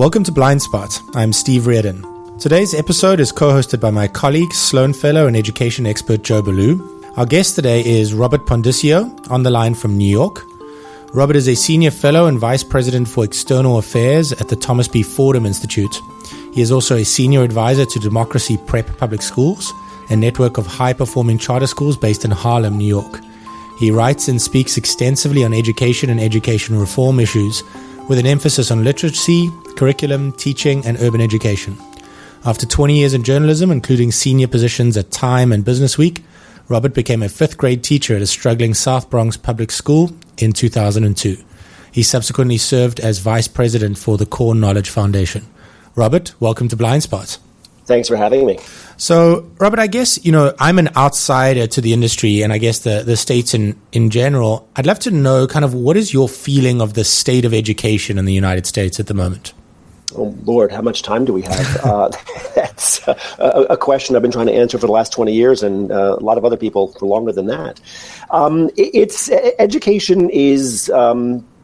Welcome to Blindspot. I'm Steve Reardon. Today's episode is co-hosted by my colleague, Sloan Fellow and education expert Joe Ballou. Our guest today is Robert Pondiscio, on the line from New York. Robert is a senior fellow and vice president for external affairs at the Thomas B. Fordham Institute. He is also a senior advisor to Democracy Prep Public Schools, a network of high-performing charter schools based in Harlem, New York. He writes and speaks extensively on education and education reform issues, with an emphasis on literacy, curriculum, teaching, and urban education. After 20 years in journalism, including senior positions at TIME and BusinessWeek, Robert became a fifth-grade teacher at a struggling South Bronx public school in 2002. He subsequently served as vice president for the Core Knowledge Foundation. Robert, welcome to Blindspot. Thanks for having me. So, Robert, I guess, I'm an outsider to the industry and I guess the states in general. I'd love to know kind of what is your feeling of the state of education in the United States at the moment? Oh, Lord, how much time do we have? That's a question I've been trying to answer for the last 20 years and a lot of other people for longer than that. Education is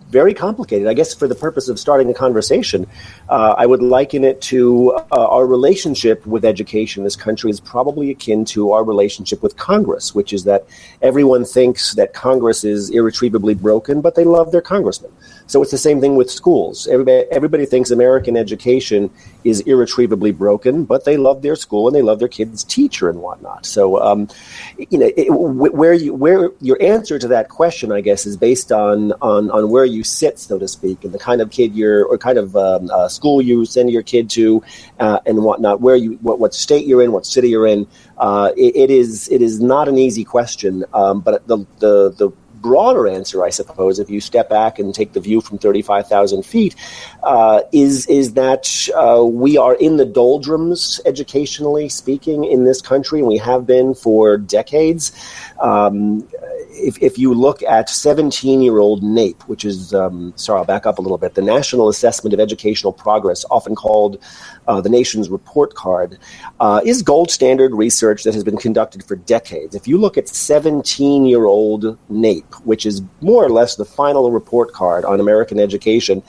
very complicated. I guess for the purpose of starting a conversation, I would liken it to our relationship with education in this country is probably akin to our relationship with Congress, which is that everyone thinks that Congress is irretrievably broken, but they love their congressman. So it's the same thing with schools. Everybody thinks American education is irretrievably broken, but they love their school and they love their kid's teacher and whatnot. So, where your answer to that question, I guess, is based on where you sit, so to speak, and the kind of kid school you send your kid to, and whatnot. What state you're in, what city you're in. It is not an easy question, but the broader answer, I suppose, if you step back and take the view from 35,000 feet, is that we are in the doldrums, educationally speaking, in this country, and we have been for decades. If you look at 17-year-old NAEP, which is, I'll back up a little bit, the National Assessment of Educational Progress, often called the nation's report card, is gold standard research that has been conducted for decades. If you look at 17-year-old NAEP, which is more or less the final report card on American education,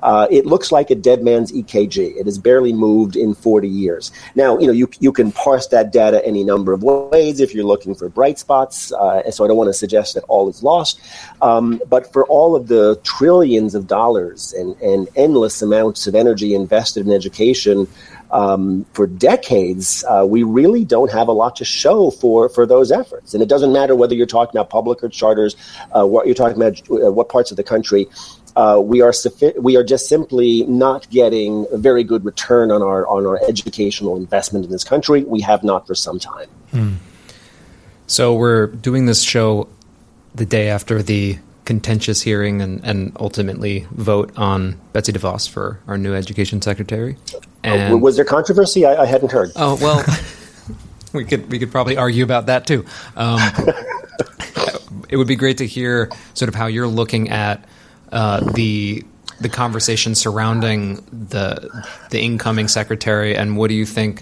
it looks like a dead man's EKG. It has barely moved in 40 years. Now, you can parse that data any number of ways if you're looking for bright spots, so I don't want to suggest that all is lost. But for all of the trillions of dollars and endless amounts of energy invested in education for decades, we really don't have a lot to show for those efforts. And it doesn't matter whether you're talking about public or charters, what you're talking about, what parts of the country. We are just simply not getting a very good return on our educational investment in this country. We have not for some time. So we're doing this show the day after the contentious hearing and ultimately vote on Betsy DeVos for our new education secretary. And was there controversy? I hadn't heard. Oh, well, we could probably argue about that too. It would be great to hear sort of how you're looking at the conversation surrounding the incoming secretary, and what do you think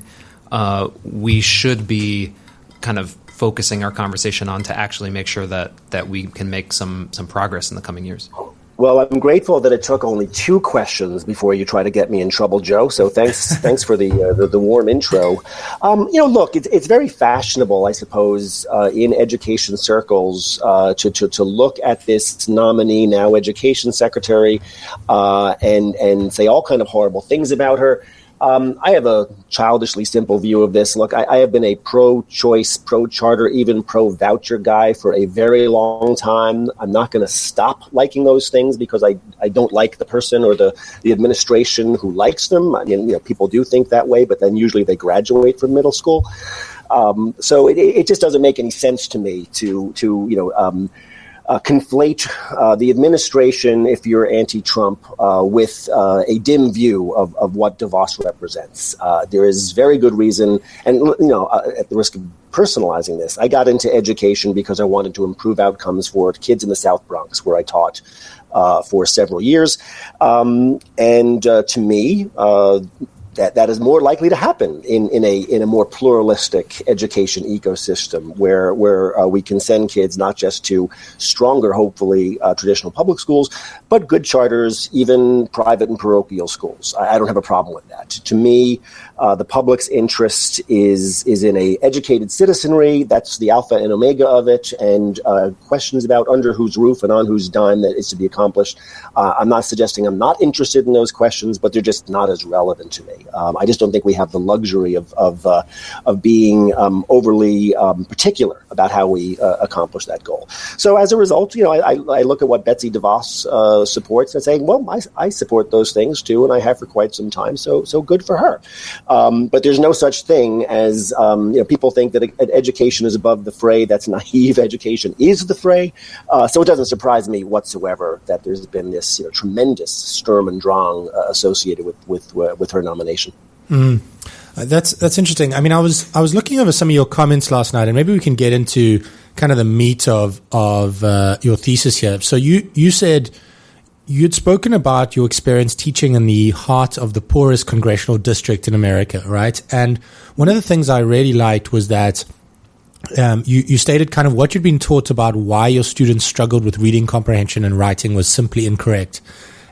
we should be kind of focusing our conversation on to actually make sure that we can make some progress in the coming years? Well, I'm grateful that it took only 2 questions before you try to get me in trouble, Joe. So thanks for the warm intro. Look, it's very fashionable, I suppose, in education circles to look at this nominee, now education secretary, and say all kind of horrible things about her. I have a childishly simple view of this. Look, I have been a pro-choice, pro-charter, even pro-voucher guy for a very long time. I'm not going to stop liking those things because I don't like the person or the administration who likes them. I mean, people do think that way, but then usually they graduate from middle school. So it just doesn't make any sense to me to conflate the administration, if you're anti-Trump, with a dim view of what DeVos represents. There is very good reason, and at the risk of personalizing this, I got into education because I wanted to improve outcomes for kids in the South Bronx, where I taught for several years. And to me, that is more likely to happen in a more pluralistic education ecosystem where we can send kids not just to stronger, hopefully, traditional public schools, but good charters, even private and parochial schools. I don't have a problem with that. To me, the public's interest is in a educated citizenry. That's the alpha and omega of it, and questions about under whose roof and on whose dime that is to be accomplished. I'm not suggesting I'm not interested in those questions, but they're just not as relevant to me. I just don't think we have the luxury of being overly particular about how we accomplish that goal. So as a result, I look at what Betsy DeVos supports and say, well, I support those things too, and I have for quite some time. So good for her. But there's no such thing as people think that education is above the fray. That's naive. Education is the fray. So it doesn't surprise me whatsoever that there's been this tremendous Sturm und Drang associated with her nomination. That's interesting. I mean, I was looking over some of your comments last night, and maybe we can get into kind of the meat of your thesis here. So you said you'd spoken about your experience teaching in the heart of the poorest congressional district in America, right? And one of the things I really liked was that you stated kind of what you'd been taught about why your students struggled with reading comprehension and writing was simply incorrect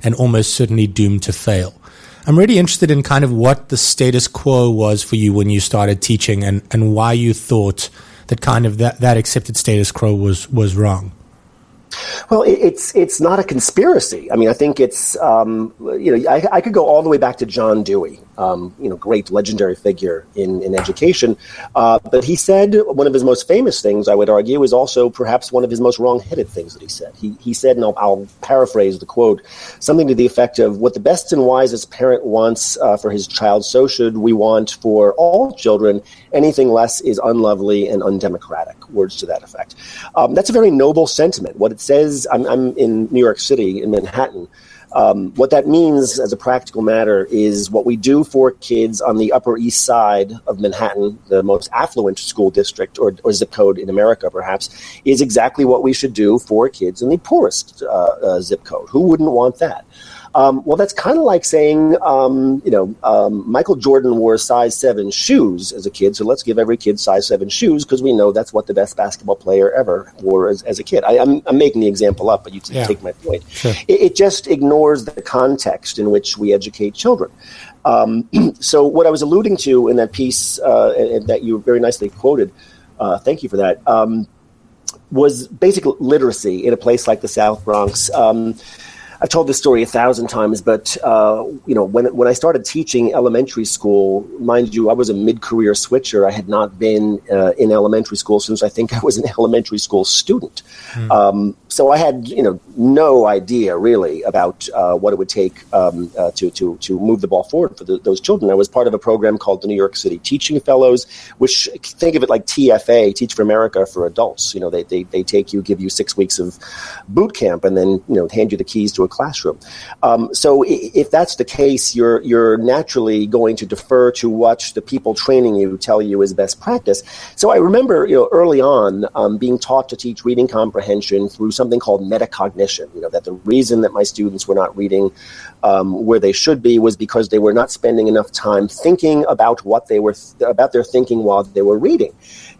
and almost certainly doomed to fail. I'm really interested in kind of what the status quo was for you when you started teaching and why you thought that kind of that accepted status quo was wrong. Well, it's not a conspiracy. I mean, I think it's, I could go all the way back to John Dewey, great legendary figure in education. But he said one of his most famous things, I would argue, is also perhaps one of his most wrong-headed things that he said. He said, and I'll paraphrase the quote, something to the effect of, what the best and wisest parent wants for his child, so should we want for all children. Anything less is unlovely and undemocratic. Words to that effect. That's a very noble sentiment. What it says, I'm in New York City, in Manhattan. What that means as a practical matter is what we do for kids on the Upper East Side of Manhattan, the most affluent school district or zip code in America, perhaps, is exactly what we should do for kids in the poorest zip code. Who wouldn't want that? Well, that's kind of like saying, Michael Jordan wore size 7 shoes as a kid, so let's give every kid size 7 shoes because we know that's what the best basketball player ever wore as a kid. I'm making the example up, but you take my point. Sure. It just ignores the context in which we educate children. So what I was alluding to in that piece that you very nicely quoted, thank you for that, was basic literacy in a place like the South Bronx. I've told this story 1,000 times, but when I started teaching elementary school, mind you, I was a mid-career switcher. I had not been in elementary school since I think I was an elementary school student. So I had no idea really about what it would take to move the ball forward for those children. I was part of a program called the New York City Teaching Fellows, which think of it like TFA, Teach for America for adults. They take you, give you 6 weeks of boot camp, and then hand you the keys to a classroom. So if that's the case, you're naturally going to defer to what the people training you tell you is best practice. So I remember, early on being taught to teach reading comprehension through something called metacognition. That the reason that my students were not reading where they should be was because they were not spending enough time thinking about what they were about their thinking while they were reading.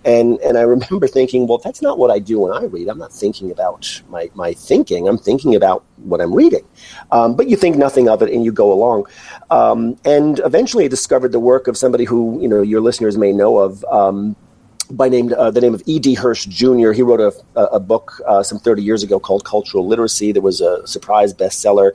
And I remember thinking, well, that's not what I do when I read. I'm not thinking about my thinking. I'm thinking about what I'm reading. But you think nothing of it and you go along. And eventually I discovered the work of somebody who, your listeners may know of, by the name of E.D. Hirsch Jr. He wrote a book some 30 years ago called Cultural Literacy. There was a surprise bestseller.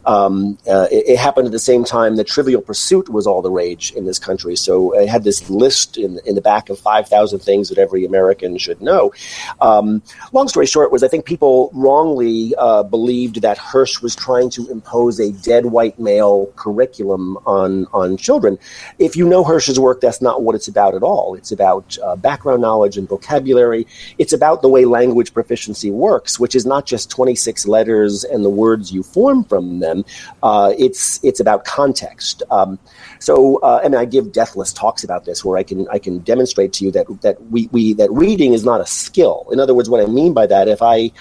It happened at the same time that Trivial Pursuit was all the rage in this country. So it had this list in the back of 5,000 things that every American should know. Long story short was I think people wrongly believed that Hirsch was trying to impose a dead white male curriculum on children. If you know Hirsch's work, that's not what it's about at all. It's about background background knowledge and vocabulary. It's about the way language proficiency works, which is not just 26 letters and the words you form from them. It's about context. And I give deathless talks about this, where I can demonstrate to you that reading is not a skill. In other words, what I mean by that, if I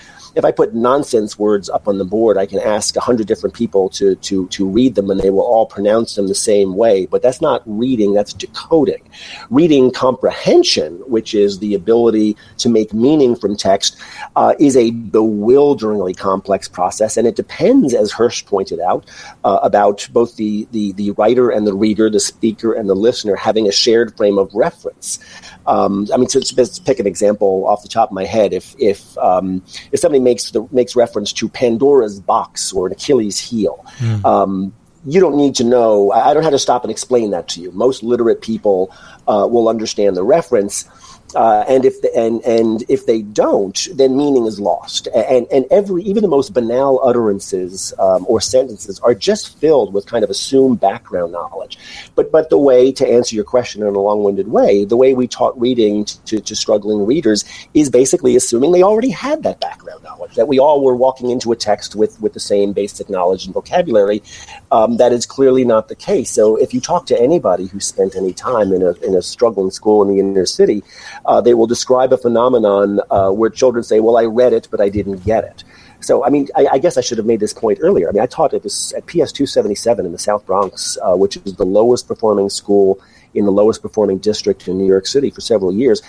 put nonsense words up on the board, I can ask 100 different people to read them, and they will all pronounce them the same way. But that's not reading, that's decoding. Reading comprehension, which is the ability to make meaning from text, is a bewilderingly complex process, and it depends, as Hirsch pointed out, about both the writer and the reader, the speaker and the listener having a shared frame of reference. To pick an example off the top of my head, if somebody makes reference to Pandora's box or an Achilles heel, you don't need to know. I don't have to stop and explain that to you. Most literate people will understand the reference. And if they don't, then meaning is lost. And even the most banal utterances or sentences are just filled with kind of assumed background knowledge. But the way, to answer your question in a long-winded way, the way we taught reading to struggling readers is basically assuming they already had that background knowledge, that we all were walking into a text with the same basic knowledge and vocabulary. That is clearly not the case. So if you talk to anybody who spent any time in a struggling school in the inner city, they will describe a phenomenon where children say, well, I read it, but I didn't get it. So, I guess I should have made this point earlier. I taught at PS 277 in the South Bronx, which is the lowest performing school in the lowest performing district in New York City for several years.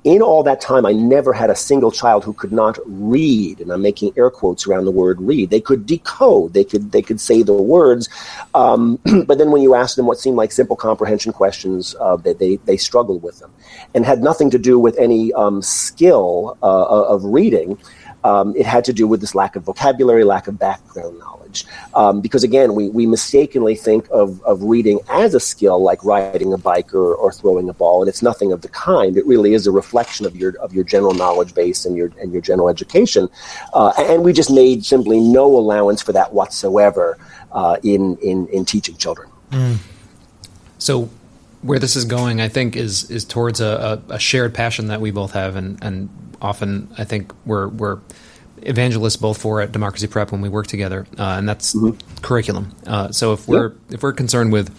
In all that time, I never had a single child who could not read, and I'm making air quotes around the word read. They could decode, they could say the words, but then when you asked them what seemed like simple comprehension questions, they struggled with them, and had nothing to do with any skill of reading. It had to do with this lack of vocabulary, lack of background knowledge. Because again, we mistakenly think of reading as a skill, like riding a bike or throwing a ball, and it's nothing of the kind. It really is a reflection of your general knowledge base and your general education. And we just made simply no allowance for that whatsoever in teaching children. So where this is going, I think, is towards a shared passion that we both have, and often I think we're evangelists both for at Democracy Prep when we work together, and that's curriculum. So if we're concerned with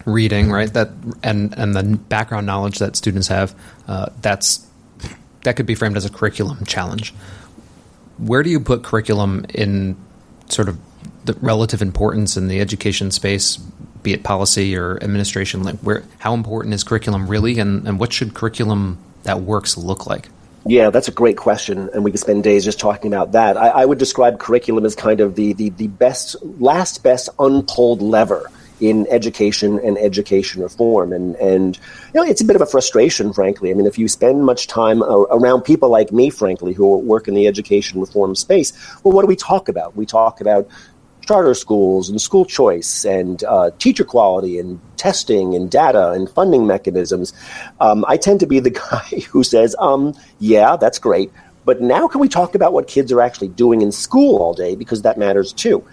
reading, right, that and the background knowledge that students have, that could be framed as a curriculum challenge. Where do you put curriculum in sort of the relative importance in the education space, be it policy or administration? Like, how important is curriculum really, and what should curriculum that works look like? Yeah, that's a great question, and we could spend days just talking about that. I would describe curriculum as kind of the last best unpulled lever in education and education reform. And it's a bit of a frustration, frankly. If you spend much time around people like me, frankly, who work in the education reform space, well, what do we talk about? We talk about charter schools and school choice and teacher quality and testing and data and funding mechanisms. I tend to be the guy who says, yeah, that's great, but now can we talk about what kids are actually doing in school all day, because that matters too.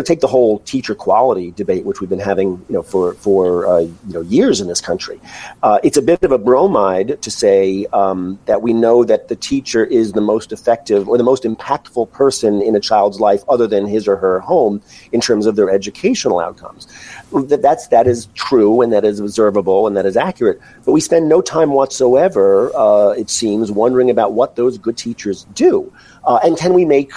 Take the whole teacher quality debate, which we've been having, for years in this country. It's a bit of a bromide to say that we know that the teacher is the most effective or the most impactful person in a child's life, other than his or her home, in terms of their educational outcomes. That is true, and that is observable, and that is accurate. But we spend no time whatsoever, it seems, wondering about what those good teachers do, and can we make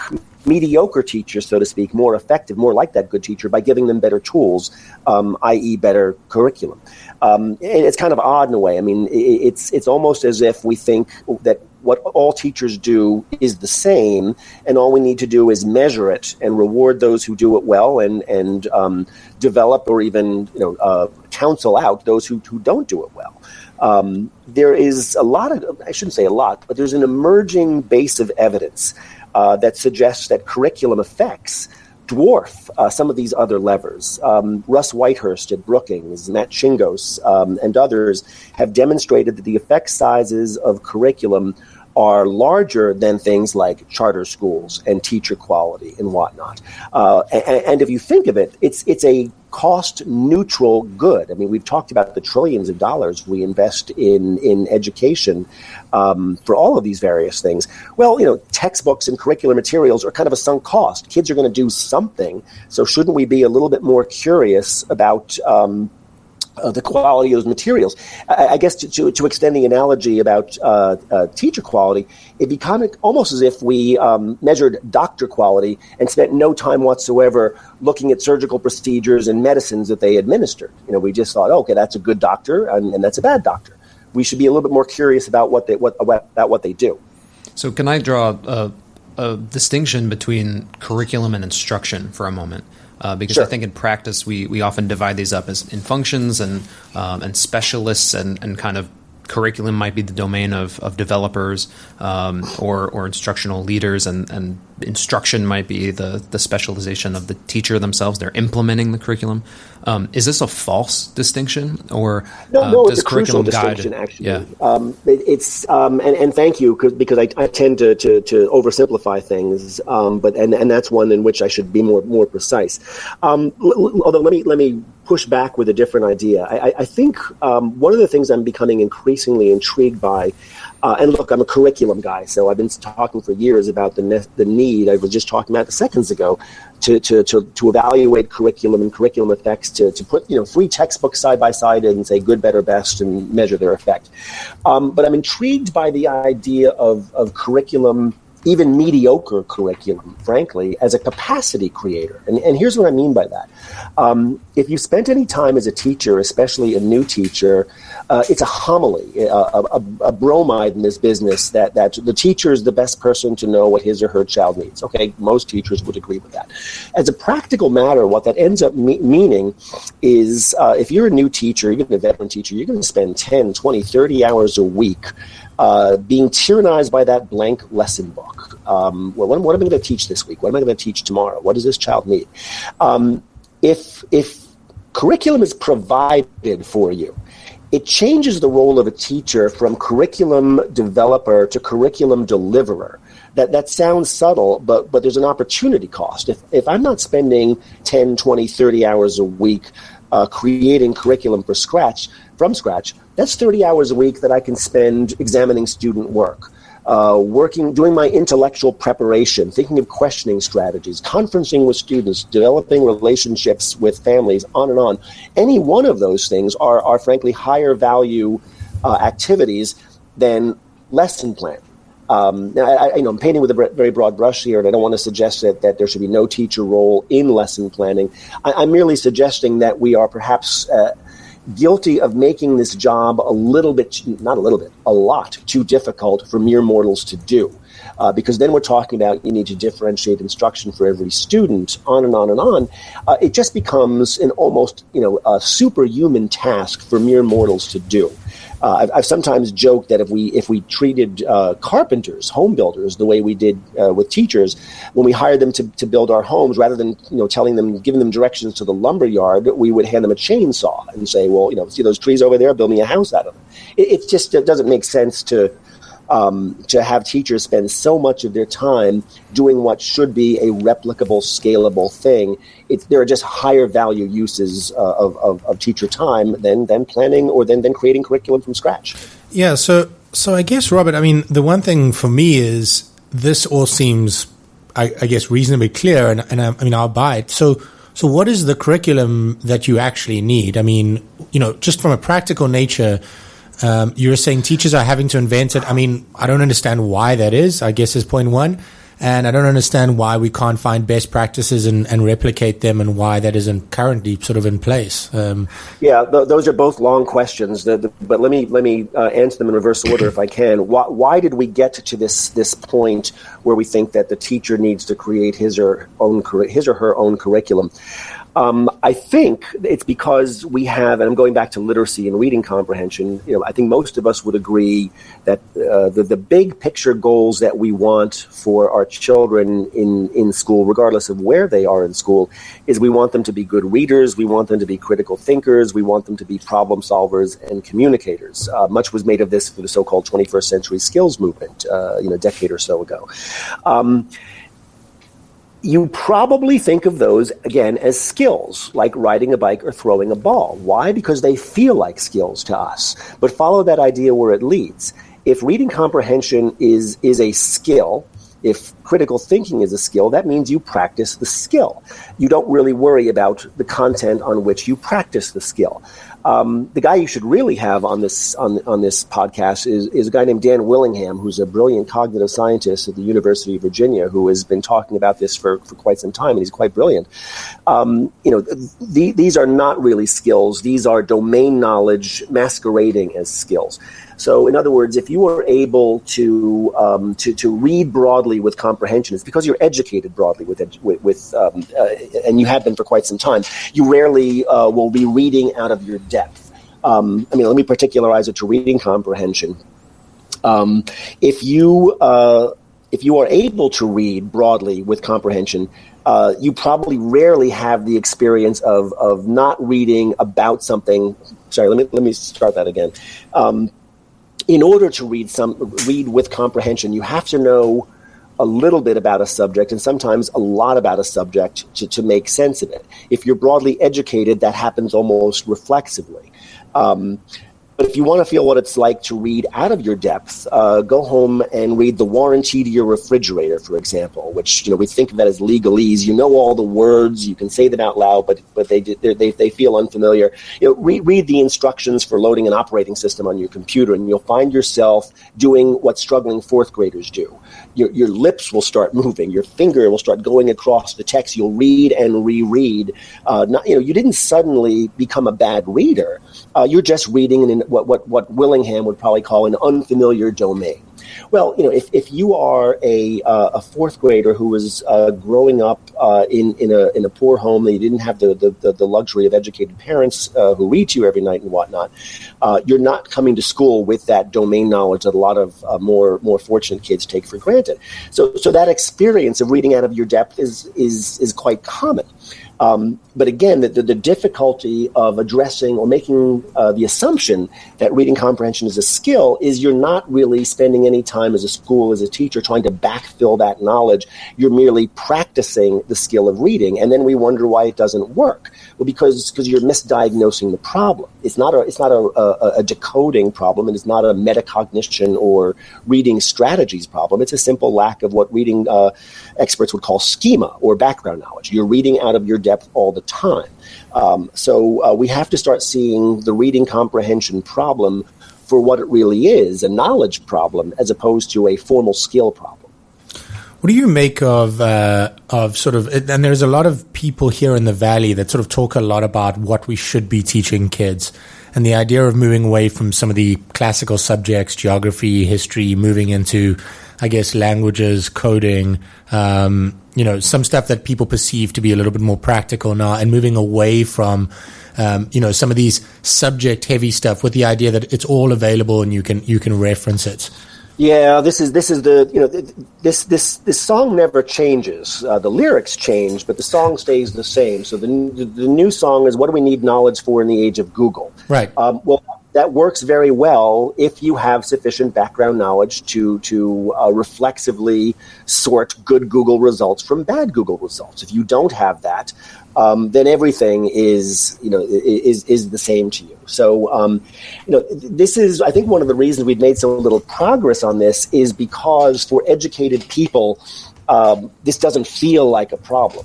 mediocre teachers, so to speak, more effective, more like that good teacher, by giving them better tools, i.e. better curriculum. It's kind of odd in a way. It's almost as if we think that what all teachers do is the same, and all we need to do is measure it and reward those who do it well, and develop or even counsel out those who don't do it well. There is a lot of, I shouldn't say a lot, but there's an emerging base of evidence that suggests that curriculum effects dwarf some of these other levers. Russ Whitehurst at Brookings, Matt Chingos, and others have demonstrated that the effect sizes of curriculum are larger than things like charter schools and teacher quality and whatnot. And if you think of it, it's a cost neutral good. I mean, we've talked about the trillions of dollars we invest in education for all of these various things. Well, textbooks and curricular materials are kind of a sunk cost. Kids are going to do something. So shouldn't we be a little bit more curious about the quality of those materials? I guess to extend the analogy about teacher quality, it'd be kind of almost as if we measured doctor quality and spent no time whatsoever looking at surgical procedures and medicines that they administered. We just thought, okay, that's a good doctor and that's a bad doctor. We should be a little bit more curious about what they do. So can I draw a distinction between curriculum and instruction for a moment? Because Sure. I think in practice we often divide these up as in functions and specialists, and kind of curriculum might be the domain of developers or instructional leaders, and instruction might be the specialization of the teacher themselves. They're implementing the curriculum. Is this a false distinction, or No, does it's a crucial curriculum guide? distinction, actually. Yeah. It's and thank you because I tend to oversimplify things, but that's one in which I should be more precise. Although let me push back with a different idea. I think one of the things I'm becoming increasingly intrigued by, and look, I'm a curriculum guy, so I've been talking for years about the need. I was just talking about seconds ago to evaluate curriculum and curriculum effects, to put 3 textbooks side by side and say good, better, best, and measure their effect. But I'm intrigued by the idea of curriculum, even mediocre curriculum, frankly, as a capacity creator. And here's what I mean by that. If you spent any time as a teacher, especially a new teacher, it's a homily, a bromide in this business that the teacher is the best person to know what his or her child needs. Okay, most teachers would agree with that. As a practical matter, what that ends up meaning is if you're a new teacher, even a veteran teacher, you're going to spend 10, 20, 30 hours a week being tyrannized by that blank lesson book. What am I going to teach this week? What am I going to teach tomorrow? What does this child need? If curriculum is provided for you, it changes the role of a teacher from curriculum developer to curriculum deliverer. That sounds subtle, but there's an opportunity cost. If I'm not spending 10, 20, 30 hours a week creating curriculum from scratch, that's 30 hours a week that I can spend examining student work, doing my intellectual preparation, thinking of questioning strategies, conferencing with students, developing relationships with families, on and on. Any one of those things are frankly higher value activities than lesson plan. Now, I'm painting with a very broad brush here, and I don't want to suggest that there should be no teacher role in lesson planning. I'm merely suggesting that we are perhaps guilty of making this job a lot too difficult for mere mortals to do. Because then we're talking about you need to differentiate instruction for every student, on and on and on. It just becomes an almost a superhuman task for mere mortals to do. I've sometimes joked that if we treated carpenters, home builders, the way we did with teachers, when we hired them to build our homes, rather than giving them directions to the lumber yard, we would hand them a chainsaw and say, well, see those trees over there, build me a house out of them. It just doesn't make sense to have teachers spend so much of their time doing what should be a replicable, scalable thing. There are just higher value uses of teacher time than planning or than creating curriculum from scratch. Yeah, so I guess, Robert, I mean, the one thing for me is this all seems, I guess, reasonably clear, and I'll buy it. So what is the curriculum that you actually need? I mean, just from a practical nature, you're saying teachers are having to invent it. I mean, I don't understand why that is, I guess, is point one. And I don't understand why we can't find best practices and replicate them, and why that isn't currently sort of in place. Those are both long questions. But let me answer them in reverse order if I can. Why did we get to this point where we think that the teacher needs to create his or her own curriculum? I think it's because we have, and I'm going back to literacy and reading comprehension, I think most of us would agree that the big picture goals that we want for our children in school, regardless of where they are in school, is we want them to be good readers, we want them to be critical thinkers, we want them to be problem solvers and communicators. Much was made of this for the so-called 21st century skills movement, a decade or so ago. you probably think of those, again, as skills, like riding a bike or throwing a ball. Why? Because they feel like skills to us. But follow that idea where it leads. If reading comprehension is a skill, if critical thinking is a skill, that means you practice the skill. You don't really worry about the content on which you practice the skill. The guy you should really have on this podcast is a guy named Dan Willingham, who's a brilliant cognitive scientist at the University of Virginia, who has been talking about this for quite some time, and he's quite brilliant. These are not really skills; these are domain knowledge masquerading as skills. So, in other words, if you are able to read broadly with comprehension, it's because you're educated broadly and you have been for quite some time. You rarely will be reading out of your depth. Let me particularize it to reading comprehension. If you are able to read broadly with comprehension, you probably rarely have the experience of not reading about something. Sorry, let me start that again. In order to read with comprehension, you have to know a little bit about a subject and sometimes a lot about a subject to make sense of it. If you're broadly educated, that happens almost reflexively. But if you want to feel what it's like to read out of your depth, go home and read the warranty to your refrigerator, for example, which we think of that as legalese. You know all the words, you can say them out loud, but they feel unfamiliar. Read the instructions for loading an operating system on your computer, and you'll find yourself doing what struggling fourth graders do. Your lips will start moving, your finger will start going across the text. You'll read and reread. You didn't suddenly become a bad reader. You're just reading in what Willingham would probably call an unfamiliar domain. Well, if you are a fourth grader who was growing up in a poor home, and you didn't have the luxury of educated parents who read to you every night and whatnot, you're not coming to school with that domain knowledge that a lot of more fortunate kids take for granted. So that experience of reading out of your depth is quite common. But again, the difficulty of addressing or making the assumption that reading comprehension is a skill is you're not really spending any time as a school, as a teacher, trying to backfill that knowledge. You're merely practicing the skill of reading, and then we wonder why it doesn't work. Well, because you're misdiagnosing the problem. It's not a decoding problem, and it's not a metacognition or reading strategies problem. It's a simple lack of what reading experts would call schema or background knowledge. You're reading out of your depth all the time. So we have to start seeing the reading comprehension problem for what it really is, a knowledge problem, as opposed to a formal skill problem. What do you make of sort of, and there's a lot of people here in the Valley that sort of talk a lot about what we should be teaching kids, and the idea of moving away from some of the classical subjects, geography, history, moving into, I guess, languages, coding, some stuff that people perceive to be a little bit more practical now, and moving away from, some of these subject-heavy stuff with the idea that it's all available and you can reference it. Yeah, this song never changes. The lyrics change, but the song stays the same. So the new song is, what do we need knowledge for in the age of Google? Right. That works very well if you have sufficient background knowledge to reflexively sort good Google results from bad Google results. If you don't have that, then everything is the same to you. So, this is, I think, one of the reasons we've made so little progress on this is because for educated people, this doesn't feel like a problem.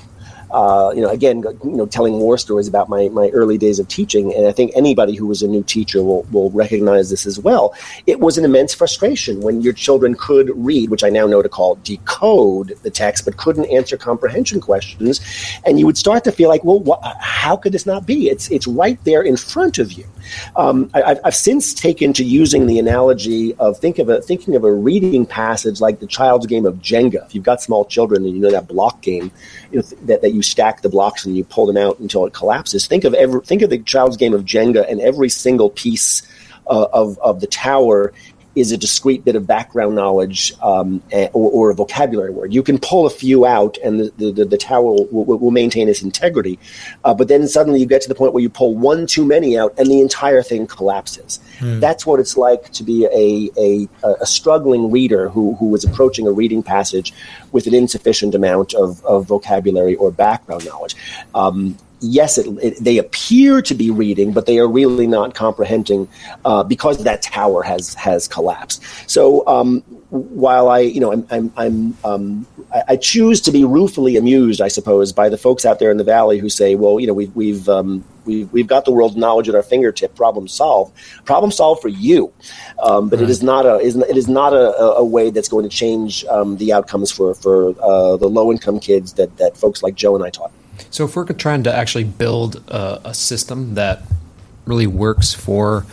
Telling war stories about my early days of teaching, and I think anybody who was a new teacher will recognize this as well. It was an immense frustration when your children could read, which I now know to call decode the text, but couldn't answer comprehension questions, and you would start to feel like, well, how could this not be? It's right there in front of you. I've since taken to using the analogy of thinking of a reading passage like the child's game of Jenga. If you've got small children and you know that block game, that you stack the blocks and you pull them out until it collapses. Think of the child's game of Jenga, and every single piece of the tower is a discrete bit of background knowledge or a vocabulary word. You can pull a few out, and the tower will maintain its integrity. But then suddenly you get to the point where you pull one too many out, and the entire thing collapses. That's what it's like to be a struggling reader who was approaching a reading passage with an insufficient amount of vocabulary or background knowledge. Yes, they appear to be reading, but they are really not comprehending because that tower has collapsed. So while I choose to be ruefully amused, I suppose, by the folks out there in the valley who say, well, we've got the world's knowledge at our fingertip. Problem solved for you. But it is not a way that's going to change the outcomes for the low income kids that folks like Joe and I taught. So if we're trying to actually build a system that really works for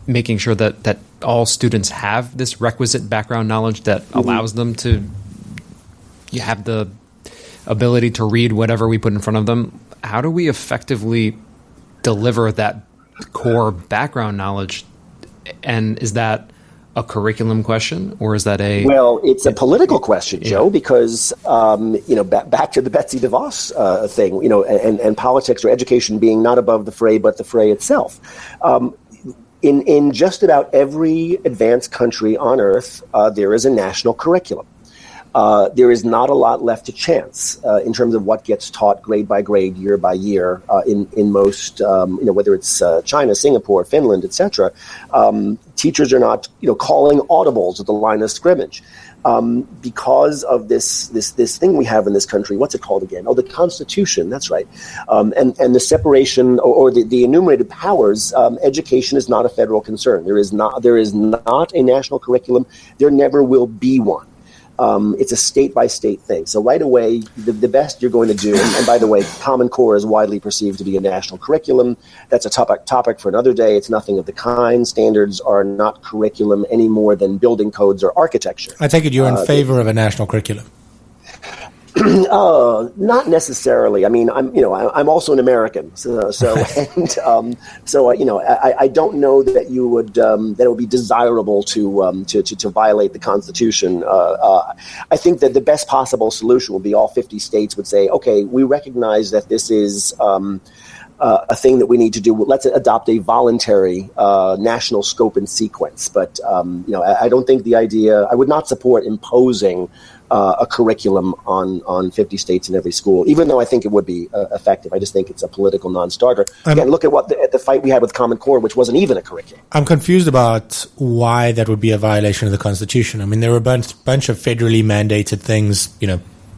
making sure that all students have this requisite background knowledge that allows them to have the ability to read whatever we put in front of them, how do we effectively deliver that core background knowledge? And is that a curriculum question, or is that Well, it's a political question, Joe, because back to the Betsy DeVos thing, and politics or education being not above the fray, but the fray itself. In just about every advanced country on earth, there is a national curriculum. There is not a lot left to chance in terms of what gets taught grade by grade, year by year in most, whether it's China, Singapore, Finland, etc. Teachers are not, calling audibles at the line of scrimmage because of this thing we have in this country. What's it called again? Oh, the Constitution. That's right. And the separation or the enumerated powers. Education is not a federal concern. There is not a national curriculum. There never will be one. It's a state-by-state thing. So right away, the best you're going to do, and by the way, Common Core is widely perceived to be a national curriculum. That's a topic for another day. It's nothing of the kind. Standards are not curriculum any more than building codes or architecture. I take it you're in favor of a national curriculum. Not necessarily. I mean, I'm also an American, I don't know that you would that it would be desirable to violate the Constitution. I think that the best possible solution would be all 50 states would say, okay, we recognize that this is a thing that we need to do. Let's adopt a voluntary national scope and sequence. But I don't think the idea. I would not support imposing a curriculum on 50 states in every school, even though I think it would be effective. I just think it's a political non-starter. Again, look at the fight we had with Common Core, which wasn't even a curriculum. I'm confused about why that would be a violation of the Constitution. I mean, there are a bunch of federally mandated things,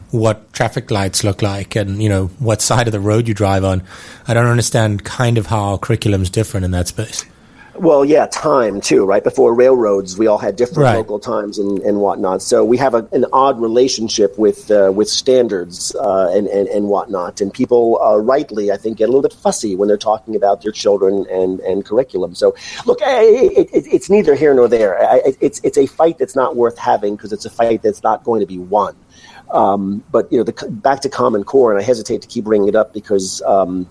what traffic lights look like and, what side of the road you drive on. I don't understand kind of how curriculum's different in that space. Well, yeah, time too, right? Before railroads, we all had different local times and whatnot. So we have an odd relationship with standards and whatnot. And people rightly, I think, get a little bit fussy when they're talking about their children and curriculum. So look, it's neither here nor there. It's a fight that's not worth having because it's a fight that's not going to be won. But back to Common Core, and I hesitate to keep bringing it up because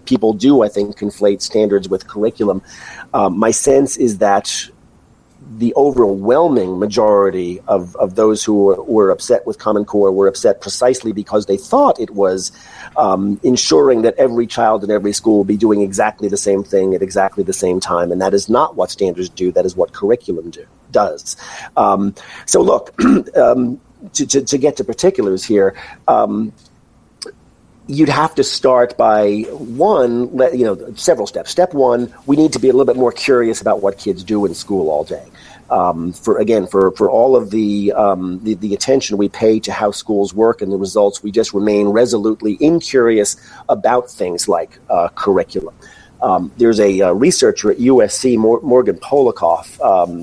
people do, I think, conflate standards with curriculum. My sense is that the overwhelming majority of those who were upset with Common Core were upset precisely because they thought it was ensuring that every child in every school will be doing exactly the same thing at exactly the same time, and that is not what standards do. That is what curriculum does. So look. To get to particulars here, you'd have to start by several steps. Step one, we need to be a little bit more curious about what kids do in school all day. For all of the attention we pay to how schools work and the results, we just remain resolutely incurious about things like curriculum. There's a researcher at USC, Morgan Polikoff,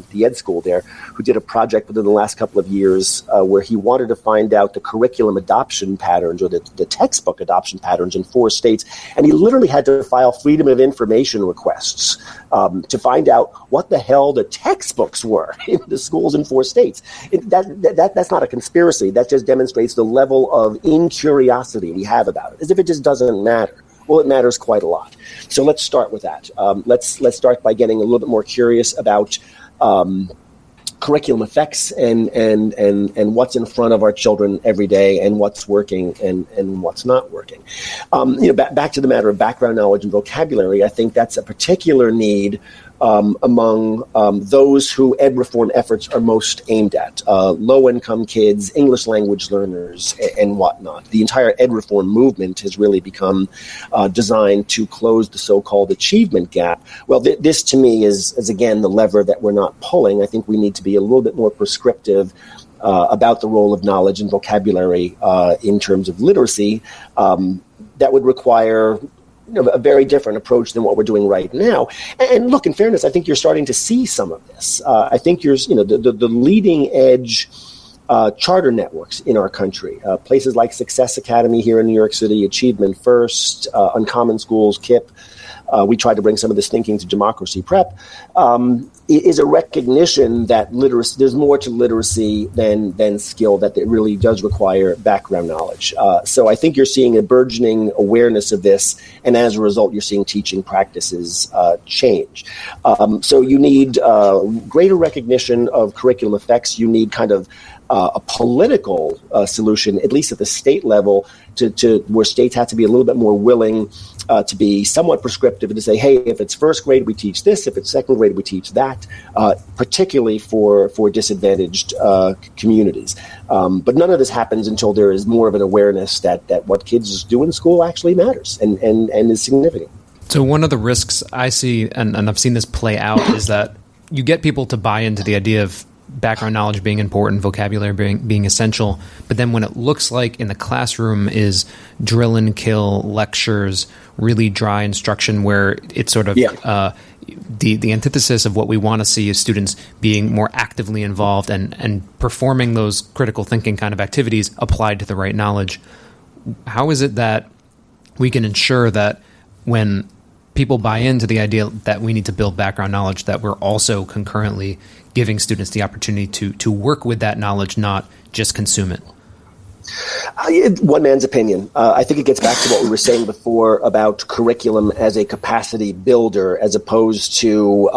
the ed school there, who did a project within the last couple of years where he wanted to find out the curriculum adoption patterns or the textbook adoption patterns in 4 states. And he literally had to file Freedom of Information requests to find out what the hell the textbooks were in the schools in 4 states. That's not a conspiracy. That just demonstrates the level of incuriosity we have about it, as if it just doesn't matter. Well, it matters quite a lot. So let's start with that. Let's start by getting a little bit more curious about curriculum effects and what's in front of our children every day and what's working and what's not working. Back to the matter of background knowledge and vocabulary, I think that's a particular need among those who ed reform efforts are most aimed at, low-income kids, English language learners, and whatnot. The entire ed reform movement has really become designed to close the so-called achievement gap. Well, this to me is again the lever that we're not pulling. I think we need to be a little bit more prescriptive about the role of knowledge and vocabulary in terms of literacy. That would require a very different approach than what we're doing right now. And look, in fairness, I think you're starting to see some of this. I think the leading edge charter networks in our country, places like Success Academy here in New York City, Achievement First, Uncommon Schools, KIPP. We tried to bring some of this thinking to Democracy Prep, is a recognition that literacy, there's more to literacy than skill, that it really does require background knowledge. So I think you're seeing a burgeoning awareness of this, and as a result, you're seeing teaching practices change. So you need greater recognition of curriculum effects. You need kind of a political solution, at least at the state level, to where states have to be a little bit more willing to be somewhat prescriptive and to say, hey, if it's first grade, we teach this. If it's second grade, we teach that, particularly for disadvantaged communities. But none of this happens until there is more of an awareness that what kids do in school actually matters and is significant. So one of the risks I see, and I've seen this play out, is that you get people to buy into the idea of background knowledge being important, vocabulary being essential, but then when it looks like in the classroom is drill and kill lectures, really dry instruction where it's sort of the antithesis of what we want to see is students being more actively involved and performing those critical thinking kind of activities applied to the right knowledge. How is it that we can ensure that when people buy into the idea that we need to build background knowledge, that we're also concurrently giving students the opportunity to work with that knowledge, not just consume it? One man's opinion. I think it gets back to what we were saying before about curriculum as a capacity builder, as opposed to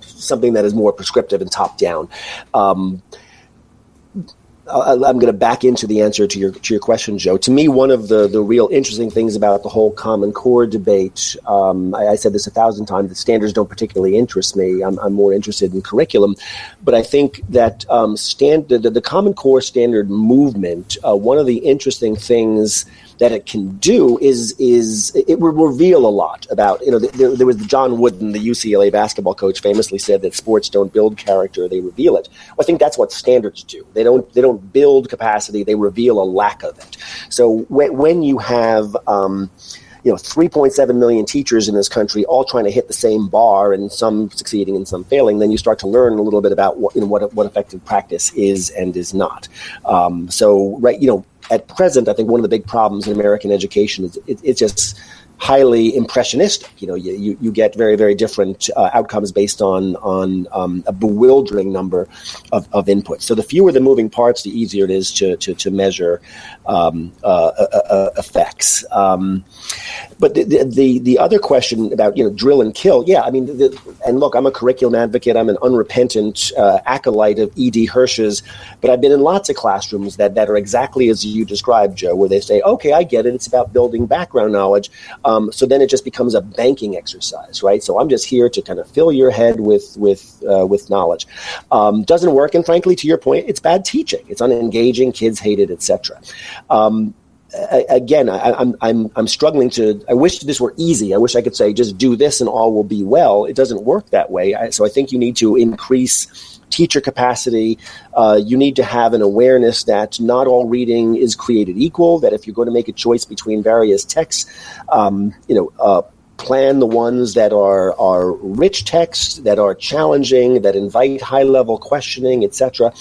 something that is more prescriptive and top down. I'm going to back into the answer to your question, Joe. To me, one of the real interesting things about the whole Common Core debate, I said this 1,000 times, that standards don't particularly interest me. I'm more interested in curriculum. But I think that the Common Core standard movement, one of the interesting things that it can do is it will reveal a lot about, there was John Wooden, the UCLA basketball coach, famously said that sports don't build character, they reveal it. Well, I think that's what standards do. They don't build capacity, they reveal a lack of it. So when you have 3.7 million teachers in this country all trying to hit the same bar, and some succeeding and some failing, then you start to learn a little bit about what effective practice is and is not. At present, I think one of the big problems in American education is it's just highly impressionistic. You get very, very different outcomes based on a bewildering number of inputs. So the fewer the moving parts, the easier it is to measure effects. But the other question about drill and kill, and look, I'm a curriculum advocate. I'm an unrepentant acolyte of E.D. Hirsch's, but I've been in lots of classrooms that are exactly as you described, Joe, where they say, okay, I get it. It's about building background knowledge. So then it just becomes a banking exercise, right? So I'm just here to kind of fill your head with knowledge. Doesn't work, and frankly, to your point, it's bad teaching. It's unengaging. Kids hate it, etc. Again, I'm struggling to. I wish this were easy. I wish I could say just do this and all will be well. It doesn't work that way. So I think you need to increase teacher capacity. You need to have an awareness that not all reading is created equal, that if you're going to make a choice between various texts, plan the ones that are rich texts, that are challenging, that invite high-level questioning, etc.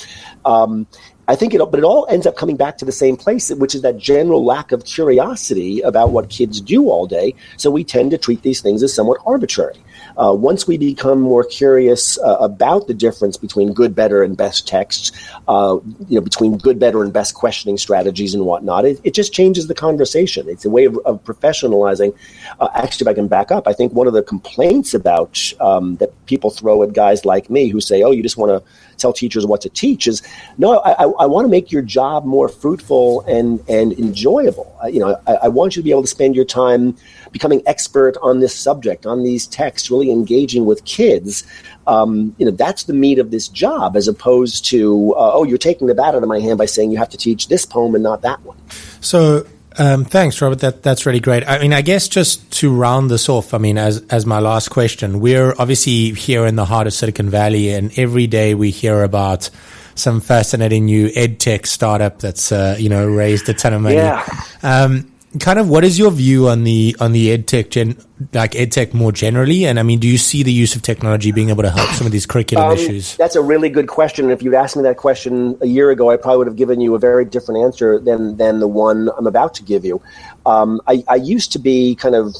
I think but it all ends up coming back to the same place, which is that general lack of curiosity about what kids do all day. So we tend to treat these things as somewhat arbitrary. Once we become more curious about the difference between good, better, and best texts, between good, better, and best questioning strategies and whatnot, it just changes the conversation. It's a way of professionalizing. Actually, if I can back up, I think one of the complaints about that people throw at guys like me who say, "Oh, you just want to tell teachers what to teach," is no. I want to make your job more fruitful and enjoyable. I want you to be able to spend your time becoming expert on this subject, on these texts, really engaging with kids. That's the meat of this job, as opposed to, you're taking the bat out of my hand by saying you have to teach this poem and not that one. So thanks, Robert. That's really great. I mean, I guess just to round this off, I mean, as my last question, we're obviously here in the heart of Silicon Valley, and every day we hear about some fascinating new ed tech startup that's raised a ton of money. Yeah. Kind of, what is your view on the ed tech more generally? And I mean, do you see the use of technology being able to help some of these curriculum issues? That's a really good question. And if you'd asked me that question a year ago, I probably would have given you a very different answer than the one I'm about to give you. I used to be kind of,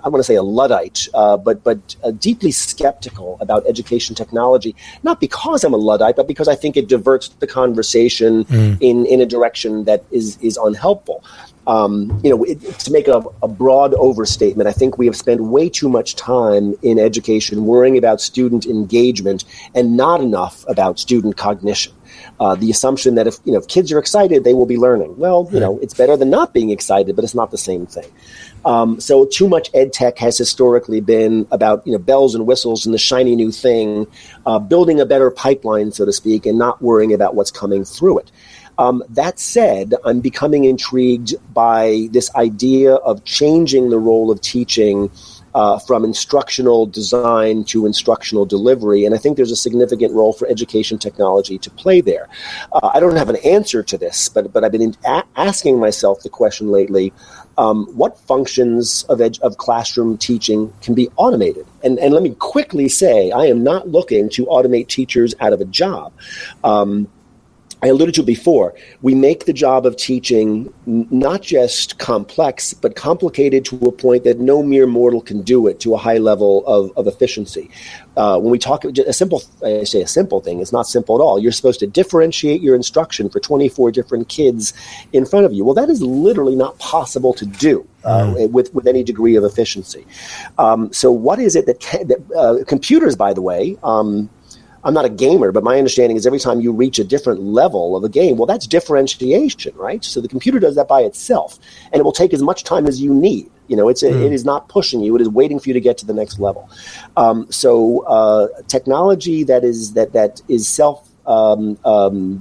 I want to say a Luddite, but deeply skeptical about education technology, not because I'm a Luddite, but because I think it diverts the conversation in a direction that is unhelpful. To make a broad overstatement, I think we have spent way too much time in education worrying about student engagement and not enough about student cognition. The assumption that if kids are excited, they will be learning. Well, it's better than not being excited, but it's not the same thing. So too much ed tech has historically been about bells and whistles and the shiny new thing, building a better pipeline, so to speak, and not worrying about what's coming through it. That said, I'm becoming intrigued by this idea of changing the role of teaching from instructional design to instructional delivery, and I think there's a significant role for education technology to play there. I don't have an answer to this, but I've been asking myself the question lately, what functions of classroom teaching can be automated? And let me quickly say, I am not looking to automate teachers out of a job. I alluded to it before. We make the job of teaching not just complex, but complicated to a point that no mere mortal can do it to a high level of efficiency. When we talk I say a simple thing, it's not simple at all. You're supposed to differentiate your instruction for 24 different kids in front of you. Well, that is literally not possible to do with any degree of efficiency. So what is it that computers, by the way, I'm not a gamer, but my understanding is every time you reach a different level of a game, well, that's differentiation, right? So the computer does that by itself, and it will take as much time as you need. It is not pushing you; it is waiting for you to get to the next level. So technology that is self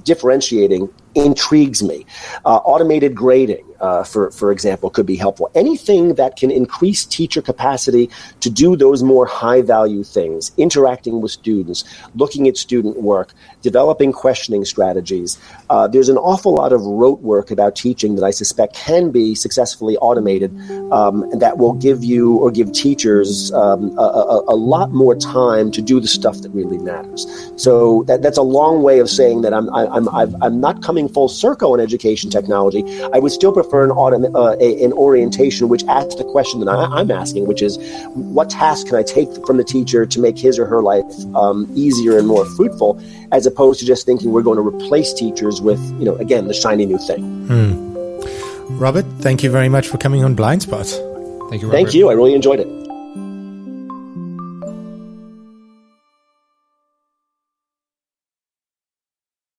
differentiating intrigues me. Automated grading, for example, could be helpful. Anything that can increase teacher capacity to do those more high-value things, interacting with students, looking at student work, developing questioning strategies. There's an awful lot of rote work about teaching that I suspect can be successfully automated, and that will give you or give teachers a lot more time to do the stuff that really matters. So that's a long way of saying that I'm not coming full circle in education technology. I would still prefer an orientation which asks the question that I'm asking, which is, what task can I take from the teacher to make his or her life easier and more fruitful, as opposed to just thinking we're going to replace teachers with, again, the shiny new thing. Robert, thank you very much for coming on Blindspot. Thank you, Robert. Thank you. I really enjoyed it.